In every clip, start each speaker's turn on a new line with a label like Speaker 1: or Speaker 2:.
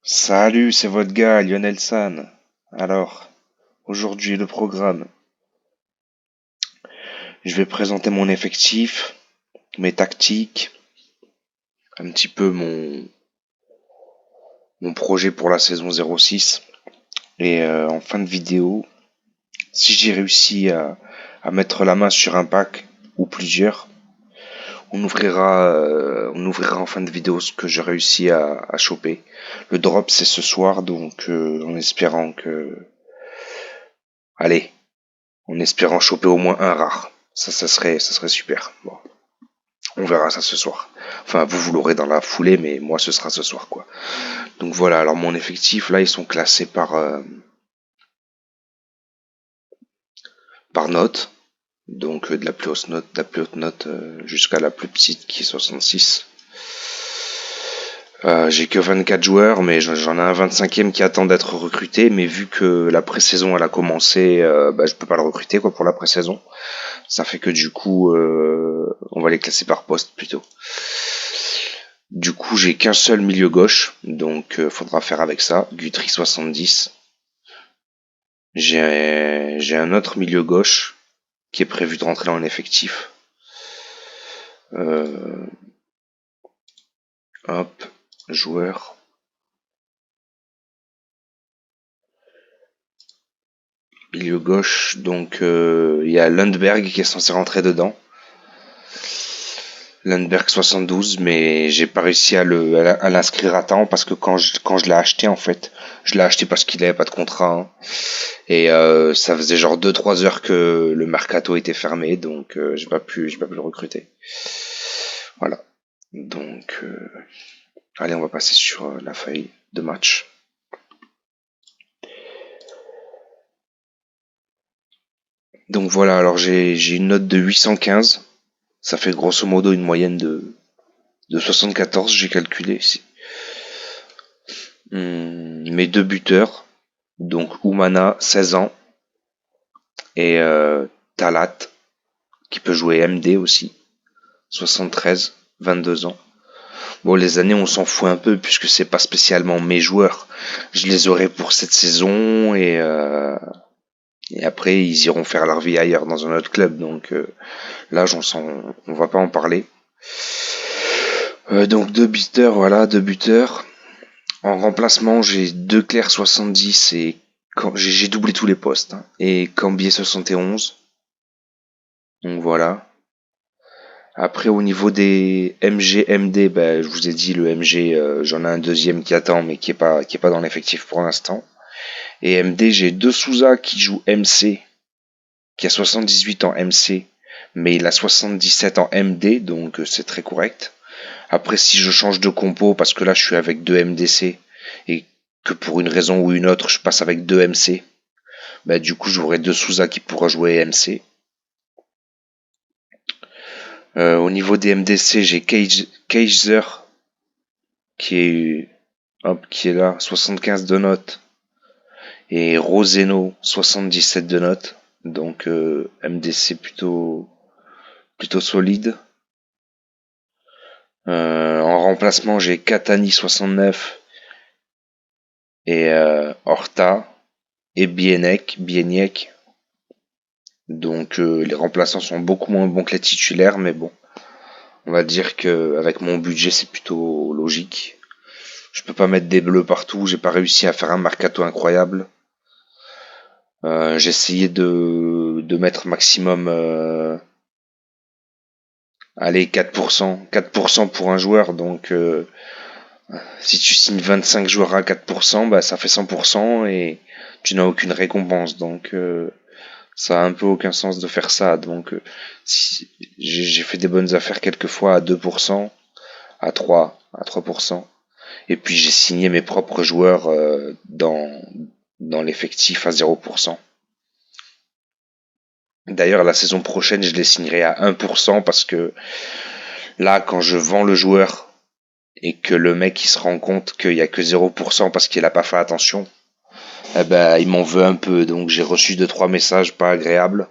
Speaker 1: Salut, c'est votre gars, Lionel San. Alors, aujourd'hui le programme. Je vais présenter mon effectif, mes tactiques, un petit peu mon projet pour la saison 06. Et en fin de vidéo, si j'ai réussi à mettre la main sur un pack ou plusieurs, on ouvrira en fin de vidéo ce que j'ai réussi à choper. Le drop c'est ce soir, donc en espérant que... Allez, en espérant choper au moins un rare. Ça serait super. Bon, on verra ça ce soir. Enfin, vous l'aurez dans la foulée, mais moi, ce sera ce soir, quoi. Donc voilà, alors mon effectif, là, ils sont classés par note. Donc de la plus haute note jusqu'à la plus petite qui est 66. J'ai que 24 joueurs, mais j'en ai un 25e qui attend d'être recruté, mais vu que la pré-saison elle a commencé, je peux pas le recruter quoi pour la pré-saison. Ça fait que du coup, on va les classer par poste plutôt. Du coup, j'ai qu'un seul milieu gauche, donc faudra faire avec ça. Guthrie 70. J'ai un autre milieu gauche qui est prévu de rentrer en effectif. Euh, hop, joueur. Milieu gauche, donc il y a Lundberg qui est censé rentrer dedans. Lundberg 72, mais j'ai pas réussi à l'inscrire à temps parce que quand je l'ai acheté en fait, je l'ai acheté parce qu'il avait pas de contrat, hein. Et ça faisait genre 2-3 heures que le mercato était fermé, donc j'ai pas pu le recruter. Voilà. Donc allez, on va passer sur la feuille de match. Donc voilà, alors j'ai une note de 815. Ça fait grosso modo une moyenne de 74, j'ai calculé ici. Mes deux buteurs, donc Oumana, 16 ans, et Talat, qui peut jouer MD aussi, 73, 22 ans. Bon, les années, on s'en fout un peu, puisque c'est pas spécialement mes joueurs. Je les aurai pour cette saison, et après, ils iront faire leur vie ailleurs, dans un autre club. Donc, l'âge, on va pas en parler. Donc, deux buteurs, voilà, deux buteurs. En remplacement, j'ai deux Claire 70 et j'ai doublé tous les postes, hein, et Cambier 71. Donc voilà. Après au niveau des MG MD, ben, je vous ai dit le MG, j'en ai un deuxième qui attend mais qui est pas dans l'effectif pour l'instant. Et MD, j'ai deux Souza qui jouent MC, qui a 78 en MC, mais il a 77 en MD, donc c'est très correct. Après si je change de compo parce que là je suis avec deux MDC et que pour une raison ou une autre je passe avec deux MC, bah du coup j'aurai deux Souza qui pourra jouer MC. Au niveau des MDC, j'ai Kaiser qui qui est là, 75 de notes, et Roseno 77 de notes. Donc MDC plutôt solide. En remplacement, j'ai Katani 69 et Horta et Bieniek. Donc les remplaçants sont beaucoup moins bons que les titulaires, mais bon, on va dire que avec mon budget, c'est plutôt logique. Je peux pas mettre des bleus partout, j'ai pas réussi à faire un mercato incroyable. J'ai essayé de mettre maximum allez 4%, 4% pour un joueur, donc si tu signes 25 joueurs à 4%, bah ça fait 100% et tu n'as aucune récompense, donc ça a un peu aucun sens de faire ça. Donc si, j'ai fait des bonnes affaires quelquefois à 2%, à 3%. Et puis j'ai signé mes propres joueurs dans l'effectif à 0%. D'ailleurs, la saison prochaine, je les signerai à 1% parce que là, quand je vends le joueur et que le mec il se rend compte qu'il y a que 0% parce qu'il a pas fait attention, eh ben il m'en veut un peu. Donc j'ai reçu 2-3 messages pas agréables.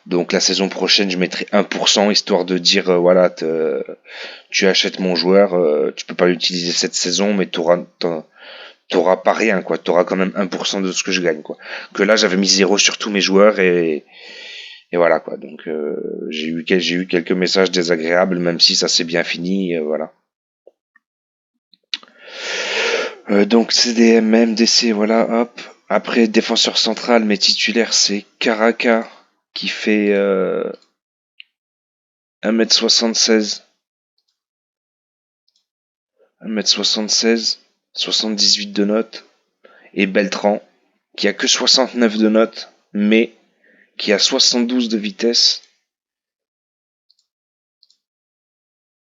Speaker 1: Donc la saison prochaine, je mettrai 1% histoire de dire voilà, tu achètes mon joueur, tu peux pas l'utiliser cette saison, mais t'auras pas rien, quoi. T'auras quand même 1% de ce que je gagne, quoi. Que là, j'avais mis 0 sur tous mes joueurs et voilà, quoi. Donc, j'ai eu quelques messages désagréables, même si ça s'est bien fini, voilà. Donc, CDM, MDC, voilà, hop. Après, défenseur central, mais titulaire, c'est Karaka, qui fait 1m76. 1m76, 78 de notes. Et Beltran, qui a que 69 de notes, mais qui a 72 de vitesse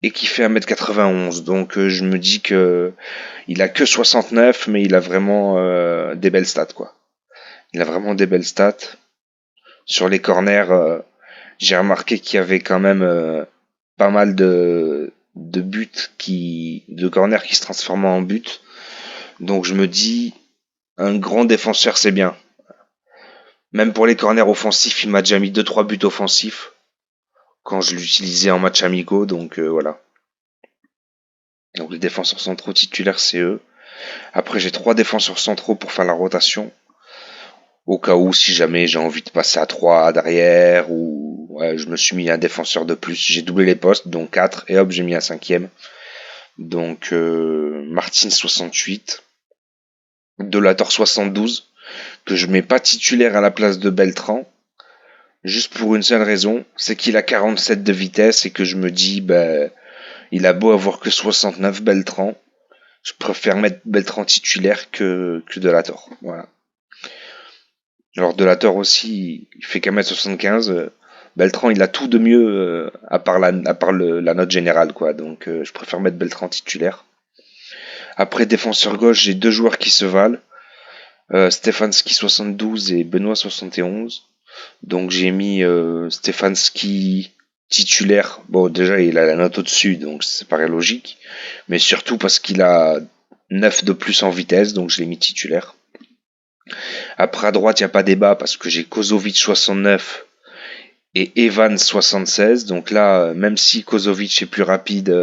Speaker 1: et qui fait 1m91. Donc je me dis que il a que 69, mais il a vraiment des belles stats, quoi. Il a vraiment des belles stats. Sur les corners, j'ai remarqué qu'il y avait quand même pas mal de buts de corners qui se transformaient en buts. Donc je me dis, un grand défenseur, c'est bien. Même pour les corners offensifs, il m'a déjà mis 2-3 buts offensifs quand je l'utilisais en match amicaux, donc voilà. Donc les défenseurs centraux titulaires, c'est eux. Après, j'ai 3 défenseurs centraux pour faire la rotation. Au cas où, si jamais j'ai envie de passer à 3 derrière, ou ouais, je me suis mis un défenseur de plus. J'ai doublé les postes, donc 4, et hop, j'ai mis un cinquième. Donc Martin 68, Delator 72, que je mets pas titulaire à la place de Beltran. Juste pour une seule raison, c'est qu'il a 47 de vitesse et que je me dis, ben, il a beau avoir que 69 Beltran, je préfère mettre Beltran titulaire que Delator. Voilà. Alors Delator aussi, il fait qu'à 1m75. Beltran, il a tout de mieux à part la note générale, quoi. Donc je préfère mettre Beltran titulaire. Après défenseur gauche, j'ai 2 joueurs qui se valent. Stefanski 72 et Benoît 71. Donc j'ai mis Stefanski titulaire. Bon, déjà il a la note au-dessus, donc ça paraît logique. Mais surtout parce qu'il a 9 de plus en vitesse, donc je l'ai mis titulaire. Après à droite, il n'y a pas débat parce que j'ai Kozovic 69 et Evans 76. Donc là, même si Kozovic est plus rapide,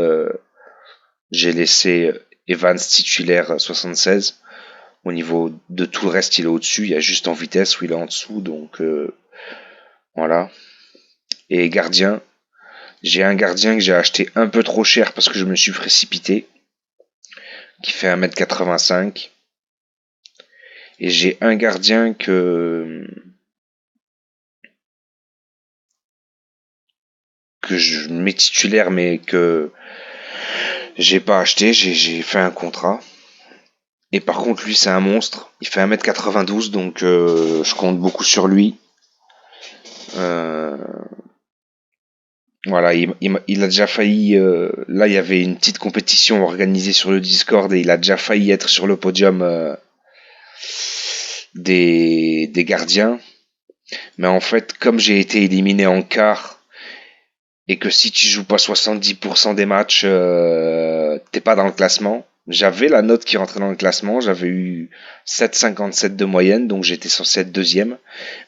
Speaker 1: j'ai laissé Evans titulaire 76. Au niveau de tout le reste, il est au-dessus. Il y a juste en vitesse où il est en dessous. Donc voilà. Et gardien, j'ai un gardien que j'ai acheté un peu trop cher parce que je me suis précipité, qui fait 1m85. Et j'ai un gardien que je mets titulaire mais que j'ai pas acheté, j'ai fait un contrat. Et par contre lui c'est un monstre, il fait 1m92 donc je compte beaucoup sur lui. Euh, voilà, il a déjà failli. Là, il y avait une petite compétition organisée sur le Discord et il a déjà failli être sur le podium des gardiens. Mais en fait, comme j'ai été éliminé en quart et que si tu joues pas 70% des matchs, t'es pas dans le classement. J'avais la note qui rentrait dans le classement, j'avais eu 7,57 de moyenne, donc j'étais censé être deuxième.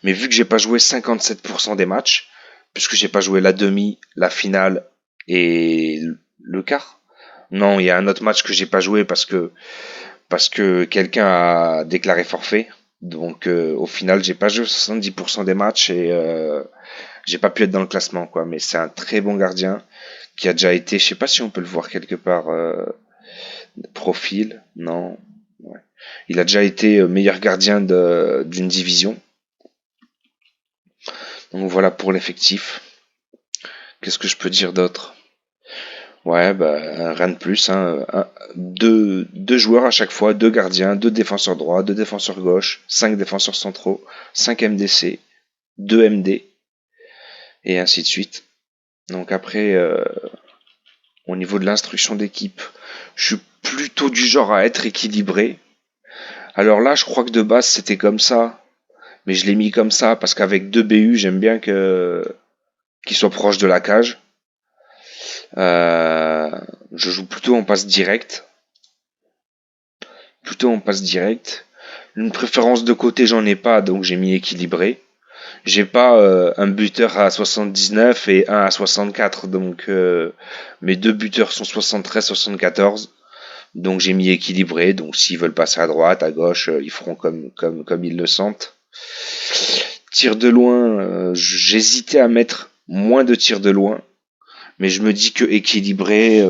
Speaker 1: Mais vu que j'ai pas joué 57% des matchs, puisque j'ai pas joué la demi, la finale et le quart. Non, il y a un autre match que j'ai pas joué parce que quelqu'un a déclaré forfait. Donc au final, j'ai pas joué 70% des matchs et j'ai pas pu être dans le classement, quoi. Mais c'est un très bon gardien qui a déjà été, je sais pas si on peut le voir quelque part, profil, non. Ouais. Il a déjà été meilleur gardien d'une division. Donc voilà pour l'effectif. Qu'est-ce que je peux dire d'autre? Ouais, bah rien de plus. Hein. Deux joueurs à chaque fois, 2 gardiens, 2 défenseurs droits, 2 défenseurs gauche, 5 défenseurs centraux, 5 MDC, 2 MD, et ainsi de suite. Donc après, au niveau de l'instruction d'équipe, je suis plutôt du genre à être équilibré. Alors là, je crois que de base c'était comme ça, mais je l'ai mis comme ça parce qu'avec 2 BU, j'aime bien qu'il soit proche de la cage. Je joue plutôt en passe directe. Une préférence de côté, j'en ai pas, donc j'ai mis équilibré. J'ai pas un buteur à 79 et un à 64, donc mes 2 buteurs sont 73-74. Donc j'ai mis équilibré, donc s'ils veulent passer à droite, à gauche, ils feront comme ils le sentent. Tir de loin, j'hésitais à mettre moins de tirs de loin, mais je me dis que équilibré,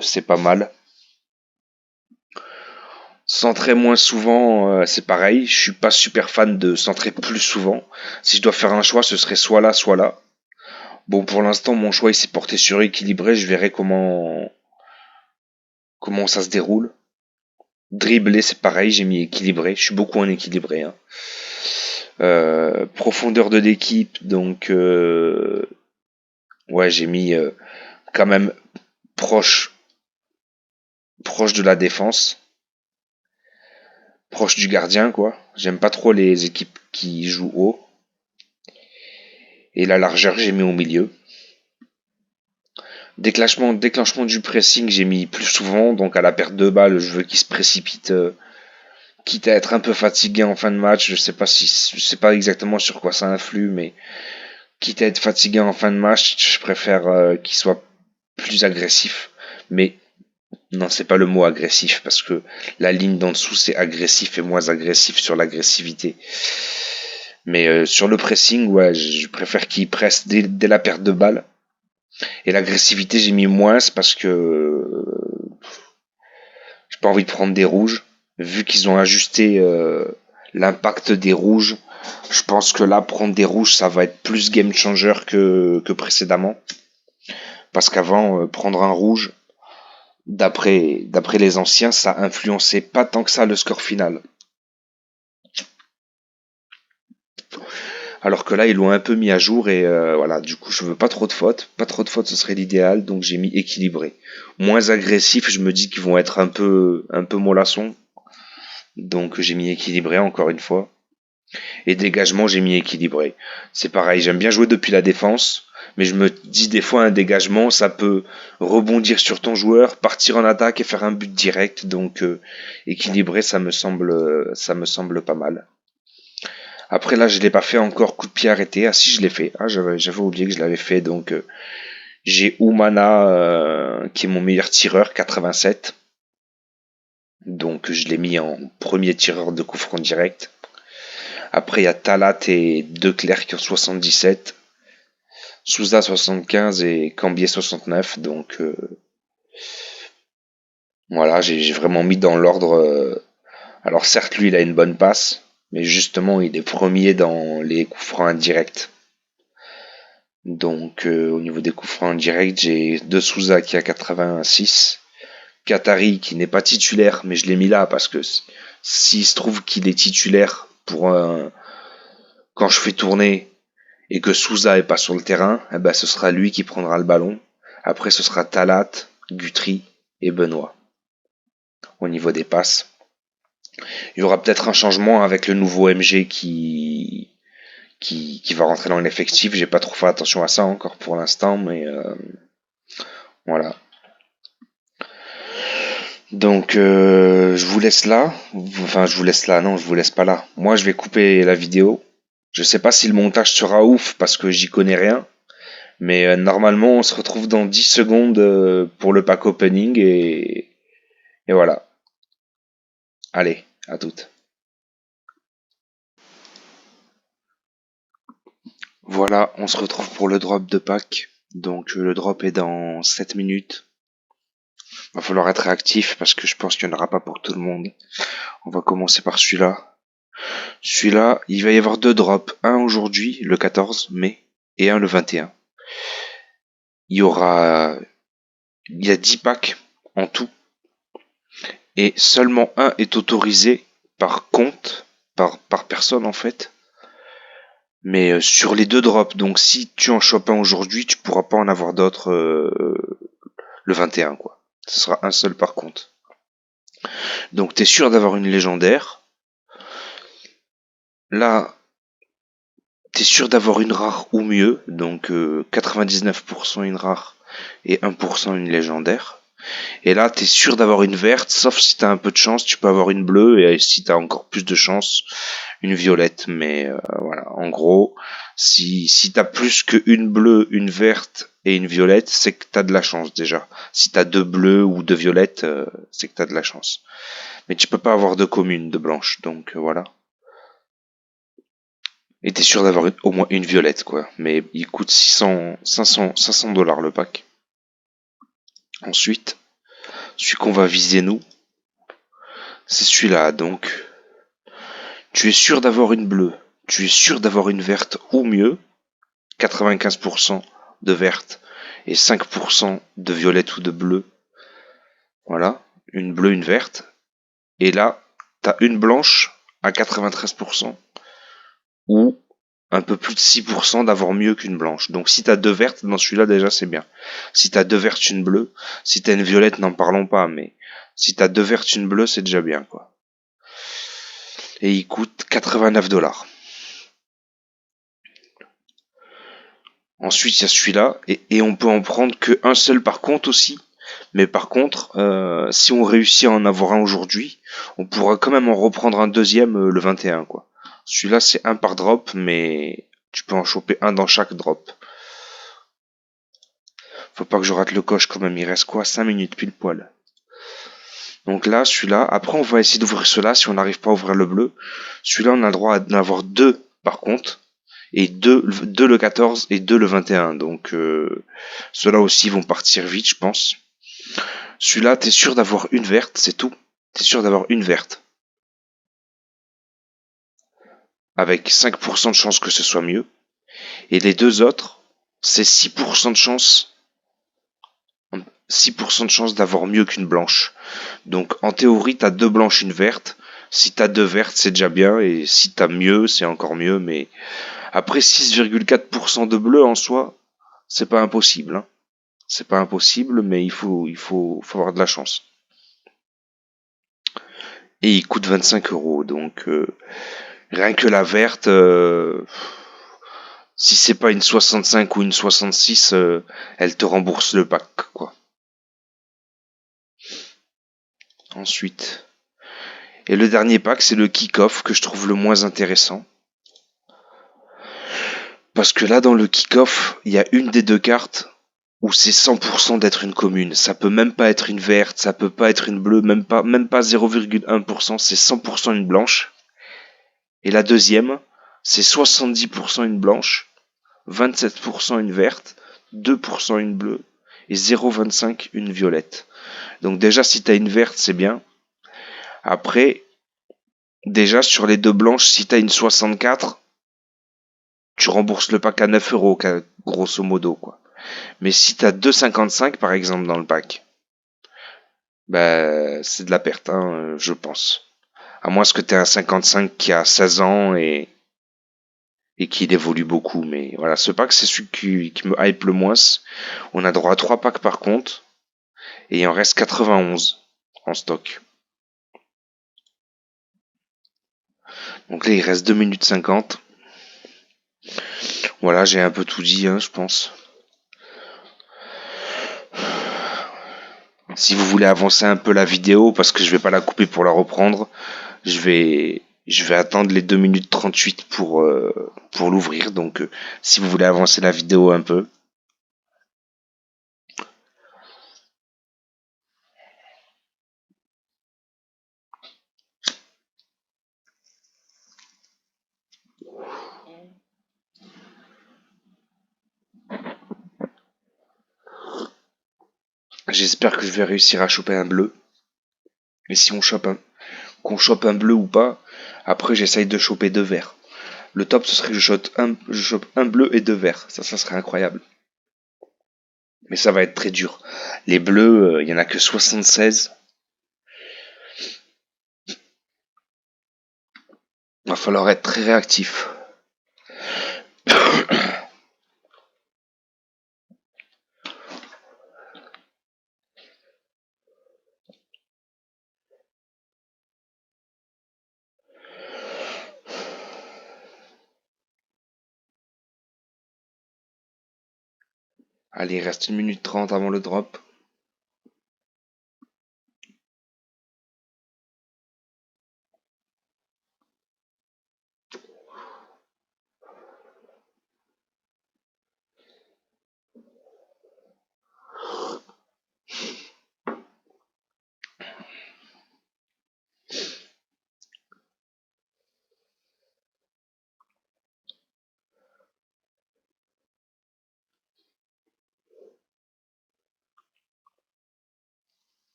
Speaker 1: c'est pas mal. Centrer moins souvent, c'est pareil. Je suis pas super fan de centrer plus souvent. Si je dois faire un choix, ce serait soit là, soit là. Bon, pour l'instant, mon choix il s'est porté sur équilibré. Je verrai comment ça se déroule. Dribbler, c'est pareil. J'ai mis équilibré. Je suis beaucoup en équilibré. Hein. Profondeur de l'équipe, donc ouais, j'ai mis quand même proche de la défense, proche du gardien, quoi. J'aime pas trop les équipes qui jouent haut. Et la largeur, j'ai mis au milieu. Déclenchement du pressing, j'ai mis plus souvent. Donc à la perte de balle, je veux qu'il se précipite, quitte à être un peu fatigué en fin de match. Je sais pas exactement sur quoi ça influe, mais quitte à être fatigué en fin de match, je préfère qu'il soit plus agressif. Mais non, c'est pas le mot agressif parce que la ligne d'en dessous c'est agressif et moins agressif sur l'agressivité. Mais sur le pressing, ouais, je préfère qu'il presse dès la perte de balle. Et l'agressivité, j'ai mis moins parce que j'ai pas envie de prendre des rouges. Vu qu'ils ont ajusté l'impact des rouges, je pense que là, prendre des rouges, ça va être plus game changer que précédemment. Parce qu'avant, prendre un rouge, d'après les anciens, ça influençait pas tant que ça le score final. Alors que là, ils l'ont un peu mis à jour et voilà, du coup, je veux pas trop de fautes. Pas trop de fautes, ce serait l'idéal, donc j'ai mis équilibré. Moins agressif, je me dis qu'ils vont être un peu mollassons. Donc j'ai mis équilibré encore une fois. Et dégagement, j'ai mis équilibré. C'est pareil, j'aime bien jouer depuis la défense, mais je me dis des fois un dégagement, ça peut rebondir sur ton joueur, partir en attaque et faire un but direct. Donc équilibré, ça me semble pas mal. Après là, je l'ai pas fait encore coup de pied arrêté. Ah si, je l'ai fait. Ah j'avais oublié que je l'avais fait. Donc j'ai Oumana qui est mon meilleur tireur, 87. Donc je l'ai mis en premier tireur de coup franc direct. Après il y a Talat et Declerc qui ont 77. Souza 75 et Cambier 69. Donc voilà, j'ai vraiment mis dans l'ordre. Alors certes, lui, il a une bonne passe, mais justement, il est premier dans les coups francs indirects. Donc au niveau des coups francs indirects, j'ai De Souza qui a 86, Qatari qui n'est pas titulaire, mais je l'ai mis là parce que s'il se trouve qu'il est titulaire pour quand je fais tourner et que Souza est pas sur le terrain, eh ben ce sera lui qui prendra le ballon. Après ce sera Talat, Guthrie et Benoît au niveau des passes. Il y aura peut-être un changement avec le nouveau MG qui va rentrer dans l'effectif. J'ai pas trop fait attention à ça encore pour l'instant, mais voilà. Donc je vous laisse là. Enfin je vous laisse là, non je vous laisse pas là. Moi je vais couper la vidéo. Je sais pas si le montage sera ouf parce que j'y connais rien. Mais normalement on se retrouve dans 10 secondes pour le pack opening et voilà. Allez, à toutes. Voilà, on se retrouve pour le drop de pack. Donc le drop est dans 7 minutes. Va falloir être réactif parce que je pense qu'il n'y en aura pas pour tout le monde. On va commencer par celui-là. Celui-là, il va y avoir deux drops. Un aujourd'hui, le 14 mai, et un le 21. Il y a 10 packs en tout. Et seulement un est autorisé par compte, par personne en fait. Mais sur les deux drops, donc si tu en chopes un aujourd'hui, tu pourras pas en avoir d'autres le 21 quoi. Ce sera un seul par compte. Donc t'es sûr d'avoir une légendaire. Là, t'es sûr d'avoir une rare ou mieux, donc 99% une rare et 1% une légendaire. Et là, t'es sûr d'avoir une verte, sauf si t'as un peu de chance, tu peux avoir une bleue, et si t'as encore plus de chance, une violette, mais voilà. En gros, si t'as plus qu'une bleue, une verte et une violette, c'est que t'as de la chance déjà. Si t'as deux bleus ou deux violettes, c'est que t'as de la chance. Mais tu peux pas avoir de commune de blanche, donc voilà. Et t'es sûr d'avoir au moins une violette, quoi. Mais il coûte 500 dollars le pack. Ensuite, celui qu'on va viser nous, c'est celui-là. Donc, tu es sûr d'avoir une bleue, tu es sûr d'avoir une verte ou mieux, 95% de verte et 5% de violette ou de bleu. Voilà, une bleue, une verte. Et là, t'as une blanche à 93% ou un peu plus de 6% d'avoir mieux qu'une blanche. Donc si t'as deux vertes dans celui-là, déjà c'est bien. Si t'as deux vertes, une bleue, si t'as une violette, n'en parlons pas, mais si t'as deux vertes, une bleue, c'est déjà bien, quoi. Et il coûte 89 dollars. Ensuite, il y a celui-là, et on peut en prendre qu'un seul par contre aussi. Mais par contre, si on réussit à en avoir un aujourd'hui, on pourra quand même en reprendre un deuxième le 21, quoi. Celui-là, c'est un par drop, mais tu peux en choper un dans chaque drop. Faut pas que je rate le coche quand même, il reste quoi? 5 minutes pile poil. Donc là, celui-là, après on va essayer d'ouvrir cela si on n'arrive pas à ouvrir le bleu. Celui-là, on a le droit d'en avoir deux par contre. Et deux le 14 et deux le 21. Donc ceux-là aussi vont partir vite, je pense. Celui-là, t'es sûr d'avoir une verte, c'est tout. T'es sûr d'avoir une verte. Avec 5% de chance que ce soit mieux. Et les deux autres, c'est 6% de chance. 6% de chance d'avoir mieux qu'une blanche. Donc en théorie, t'as deux blanches, une verte. Si t'as deux vertes, c'est déjà bien. Et si t'as mieux, c'est encore mieux. Mais après 6,4% de bleu en soi, c'est pas impossible. Hein. C'est pas impossible, mais il faut avoir de la chance. Et il coûte 25 euros. Donc rien que la verte, si c'est pas une 65 ou une 66, elle te rembourse le pack, quoi. Ensuite. Et le dernier pack, c'est le kick-off que je trouve le moins intéressant. Parce que là, dans le kick-off, il y a une des deux cartes où c'est 100% d'être une commune. Ça peut même pas être une verte, ça peut pas être une bleue, même pas 0,1%, c'est 100% une blanche. Et la deuxième, c'est 70% une blanche, 27% une verte, 2% une bleue et 0,25 une violette. Donc déjà, si t'as une verte, c'est bien. Après, déjà sur les deux blanches, si t'as une 64, tu rembourses le pack à 9 euros, grosso modo, quoi. Mais si t'as 2,55 par exemple dans le pack, bah, c'est de la perte, hein, je pense. À moins que t'aies un 55 qui a 16 ans et qui évolue beaucoup. Mais voilà, ce pack, c'est celui qui me hype le moins. On a droit à 3 packs par contre. Et il en reste 91 en stock. Donc là, il reste 2 minutes 50. Voilà, j'ai un peu tout dit, hein, je pense. Si vous voulez avancer un peu la vidéo, parce que je vais pas la couper pour la reprendre, je vais attendre les 2 minutes 38 pour l'ouvrir. Donc, si vous voulez avancer la vidéo un peu. J'espère que je vais réussir à choper un bleu. Et si qu'on chope un bleu ou pas, après j'essaye de choper deux verts. Le top ce serait que je chope un bleu et deux verts. Ça serait incroyable. Mais ça va être très dur. Les bleus, il y en a que 76. Il va falloir être très réactif. Allez, il reste 1 minute 30 avant le drop.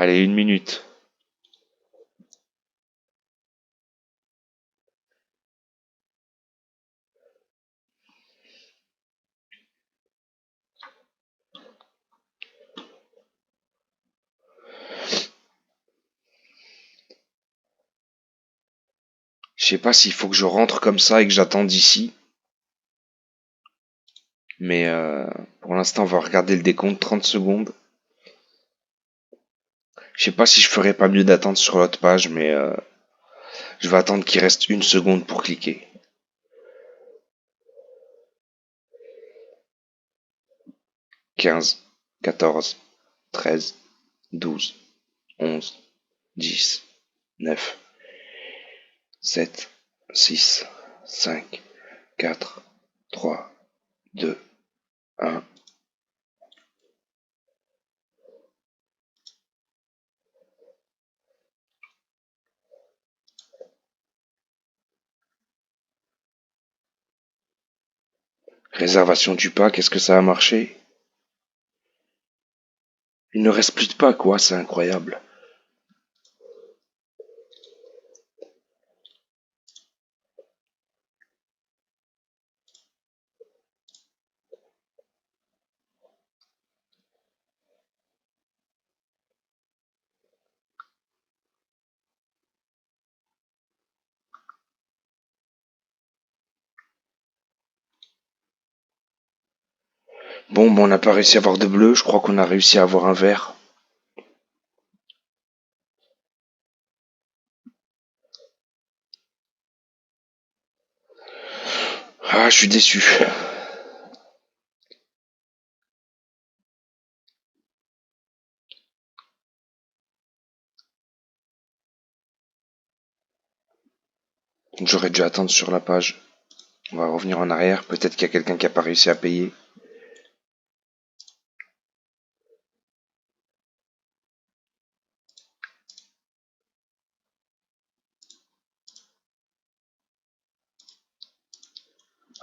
Speaker 1: Allez, 1 minute. Je sais pas s'il faut que je rentre comme ça et que j'attende ici. Mais pour l'instant, on va regarder le décompte, 30 secondes. Je sais pas si je ferais pas mieux d'attendre sur l'autre page, mais je vais attendre qu'il reste 1 seconde pour cliquer. 15, 14, 13, 12, 11, 10, 9, 7, 6, 5, 4, 3, 2, 1. Réservation du pack, est-ce que ça a marché? Il ne reste plus de pack, quoi, c'est incroyable. Bon, on n'a pas réussi à avoir de bleu, je crois qu'on a réussi à avoir un vert. Ah, je suis déçu. J'aurais dû attendre sur la page. On va revenir en arrière, peut-être qu'il y a quelqu'un qui a pas réussi à payer.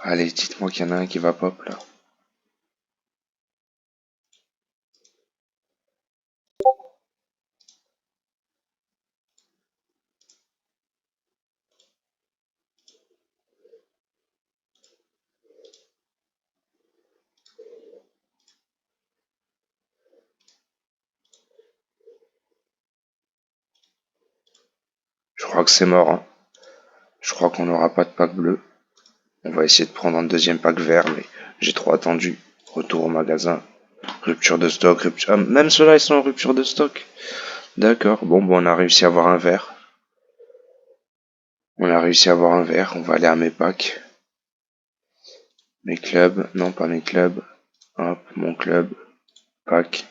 Speaker 1: Allez, dites-moi qu'il y en a un qui va pop là. Je crois que c'est mort, hein. Je crois qu'on n'aura pas de pack bleu. On va essayer de prendre un deuxième pack vert, mais j'ai trop attendu. Retour au magasin. Rupture de stock, rupture... Ah, même ceux-là, ils sont en rupture de stock. D'accord, bon, on a réussi à avoir un vert. On a réussi à avoir un vert, on va aller à mes packs. Mes clubs, non pas mes clubs. Hop, mon club, pack.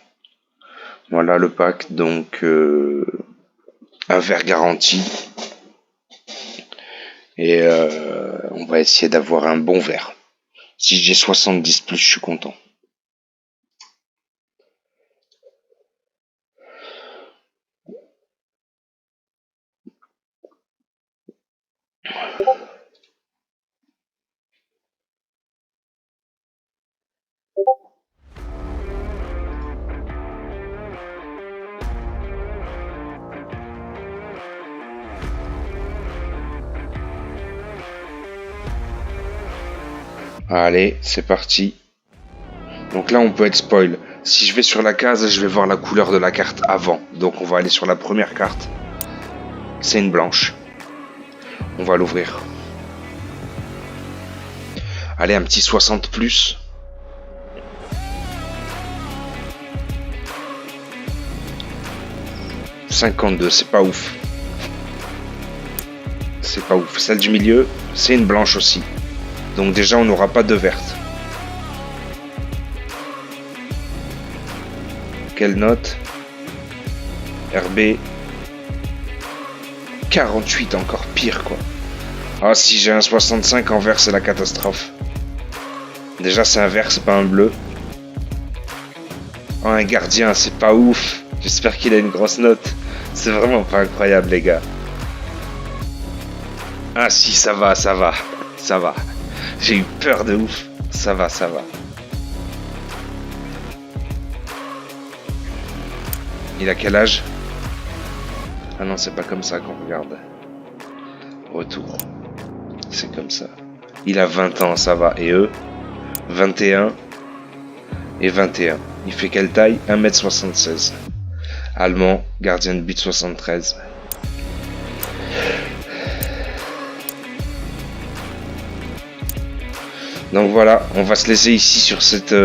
Speaker 1: Voilà le pack, donc un vert garanti. Et on va essayer d'avoir un bon vert. Si j'ai 70 plus, je suis content. Allez, c'est parti. Donc là, on peut être spoil. Si je vais sur la case, je vais voir la couleur de la carte avant. Donc on va aller sur la première carte. C'est une blanche. On va l'ouvrir. Allez, un petit 60 plus. « 52, c'est pas ouf. C'est pas ouf. Celle du milieu, c'est une blanche aussi. Donc déjà, on n'aura pas de verte. Quelle note? RB 48, encore pire quoi. Ah, si j'ai un 65 en vert, c'est la catastrophe. Déjà, c'est un vert, c'est pas un bleu. Oh, un gardien, c'est pas ouf. J'espère qu'il a une grosse note. C'est vraiment pas incroyable, les gars. Ah si, ça va, ça va. Ça va. J'ai eu peur de ouf. Ça va, ça va. Il a quel âge? Ah non, c'est pas comme ça qu'on regarde. Retour. C'est comme ça. Il a 20 ans, ça va. Et eux? 21 et 21. Il fait quelle taille? 1m76. Allemand, gardien de but 73. Donc voilà, on va se laisser ici sur cette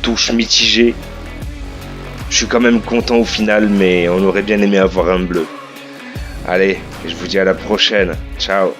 Speaker 1: touche mitigée. Je suis quand même content au final, mais on aurait bien aimé avoir un bleu. Allez, je vous dis à la prochaine. Ciao.